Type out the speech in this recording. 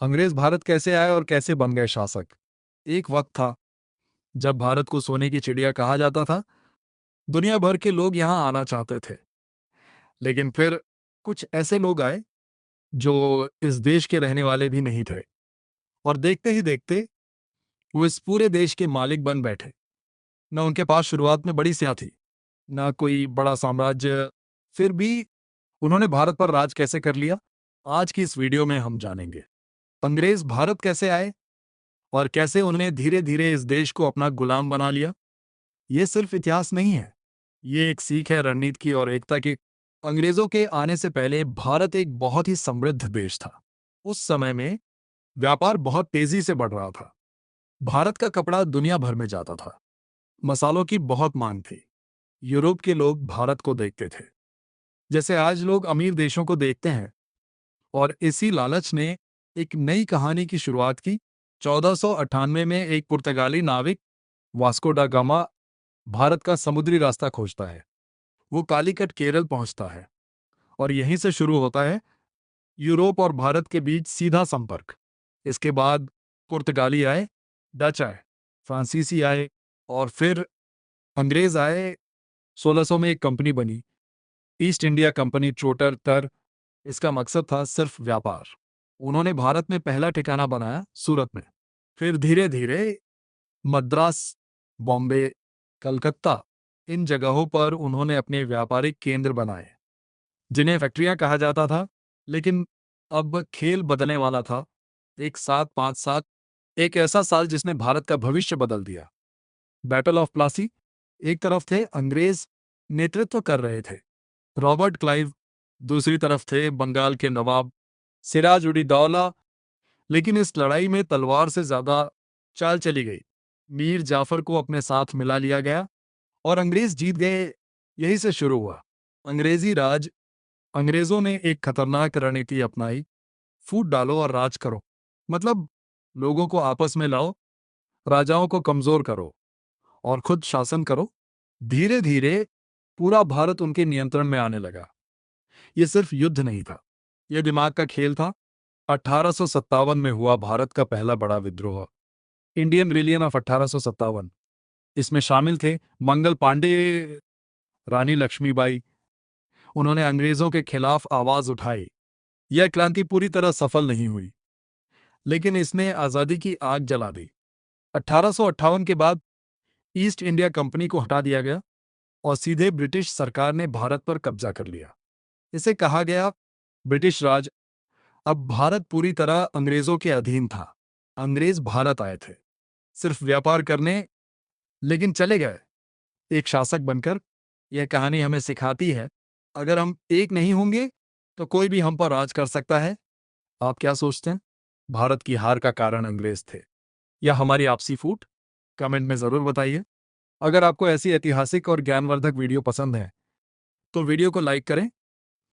अंग्रेज भारत कैसे आए और कैसे बन गए शासक। एक वक्त था जब भारत को सोने की चिड़िया कहा जाता था। दुनिया भर के लोग यहां आना चाहते थे। लेकिन फिर कुछ ऐसे लोग आए जो इस देश के रहने वाले भी नहीं थे, और देखते ही देखते वो इस पूरे देश के मालिक बन बैठे। न उनके पास शुरुआत में बड़ी सियासत थी, ना कोई बड़ा साम्राज्य। फिर भी उन्होंने भारत पर राज कैसे कर लिया, आज की इस वीडियो में हम जानेंगे। अंग्रेज भारत कैसे आए और कैसे उन्होंने धीरे धीरे इस देश को अपना गुलाम बना लिया। ये सिर्फ इतिहास नहीं है, ये एक सीख है रणनीति की और एकता की। अंग्रेजों के आने से पहले भारत एक बहुत ही समृद्ध देश था। उस समय में व्यापार बहुत तेजी से बढ़ रहा था। भारत का कपड़ा दुनिया भर में जाता था। मसालों की बहुत मांग थी। यूरोप के लोग भारत को देखते थे जैसे आज लोग अमीर देशों को देखते हैं। और इसी लालच ने एक नई कहानी की शुरुआत की। 1498 में एक पुर्तगाली नाविक वास्को डा गामा भारत का समुद्री रास्ता खोजता है। वो कालीकट केरल पहुंचता है और यहीं से शुरू होता है यूरोप और भारत के बीच सीधा संपर्क। इसके बाद पुर्तगाली आए, डच आए, फ्रांसीसी आए और फिर अंग्रेज आए। 1600 में एक कंपनी बनी, ईस्ट इंडिया कंपनी ट्रोटर तर। इसका मकसद था सिर्फ व्यापार। उन्होंने भारत में पहला ठिकाना बनाया सूरत में। फिर धीरे धीरे मद्रास, बॉम्बे, कलकत्ता, इन जगहों पर उन्होंने अपने व्यापारिक केंद्र बनाए जिन्हें फैक्ट्रियां कहा जाता था। लेकिन अब खेल बदलने वाला था। एक 757, एक ऐसा साल जिसने भारत का भविष्य बदल दिया। Battle of Plassey. एक तरफ थे अंग्रेज, नेतृत्व कर रहे थे रॉबर्ट क्लाइव, दूसरी तरफ थे बंगाल के नवाब सिराज उद दौला। लेकिन इस लड़ाई में तलवार से ज्यादा चाल चली गई। मीर जाफर को अपने साथ मिला लिया गया और अंग्रेज जीत गए। यही से शुरू हुआ अंग्रेजी राज। अंग्रेजों ने एक खतरनाक रणनीति अपनाई, फूट डालो और राज करो। मतलब लोगों को आपस में लाओ, राजाओं को कमजोर करो और खुद शासन करो। धीरे धीरे पूरा भारत उनके नियंत्रण में आने लगा। यह सिर्फ युद्ध नहीं था, यह दिमाग का खेल था। 1857 में हुआ भारत का पहला बड़ा विद्रोह, इंडियन रिलीजन ऑफ 1857। इसमें शामिल थे मंगल पांडे, रानी लक्ष्मीबाई। उन्होंने अंग्रेजों के खिलाफ आवाज उठाई। यह क्रांति पूरी तरह सफल नहीं हुई, लेकिन इसने आजादी की आग जला दी। 1858 के बाद ईस्ट इंडिया कंपनी को हटा दिया गया और सीधे ब्रिटिश सरकार ने भारत पर कब्जा कर लिया। इसे कहा गया ब्रिटिश राज। अब भारत पूरी तरह अंग्रेजों के अधीन था। अंग्रेज भारत आए थे सिर्फ व्यापार करने, लेकिन चले गए एक शासक बनकर। यह कहानी हमें सिखाती है, अगर हम एक नहीं होंगे तो कोई भी हम पर राज कर सकता है। आप क्या सोचते हैं? भारत की हार का कारण अंग्रेज थे या हमारी आपसी फूट? कमेंट में जरूर बताइए। अगर आपको ऐसी ऐतिहासिक और ज्ञानवर्धक वीडियो पसंद है तो वीडियो को लाइक करें